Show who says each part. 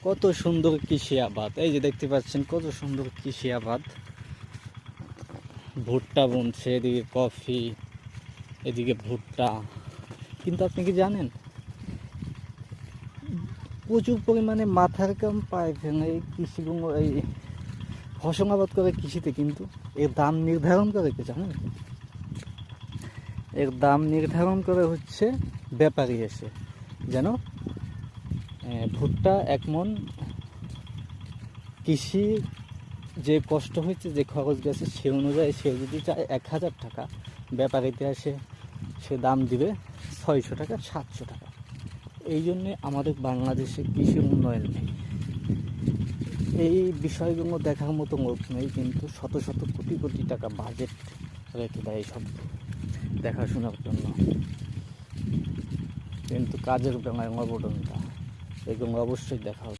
Speaker 1: কত সুন্দর কৃষি আবাদ, এই যে দেখতে পাচ্ছেন কত সুন্দর কৃষি আবাদ। ভুট্টা বুনছে, এদিকে কফি, এদিকে ভুট্টা। কিন্তু আপনি কি জানেন, প্রচুর পরিমাণে মাথার কাম পায় এই কৃষিগুলো, এই ফসল আবাদ করে কৃষিতে। কিন্তু এর দাম নির্ধারণ করে কি জানেন? এর দাম নির্ধারণ করে হচ্ছে ব্যাপারী এসে, যেন ভুট্টা এক মন কৃষি যে কষ্ট হয়েছে, যে খরচ গেছে, সে অনুযায়ী সে যদি চায় 1000 টাকা, ব্যাপারীতে আসে সে দাম দিবে 600 টাকা, 700 টাকা। এই জন্যে আমাদের বাংলাদেশে কৃষি উন্নয়ন নেই। এই বিষয়গুলো দেখার মতো লোক নেই, কিন্তু শত শত কোটি কোটি টাকা বাজেট রেখে দেয় এইসব দেখাশোনার জন্য। কিন্তু কাজের বেলায় অবদানটা এগুলো অবশ্যই দেখা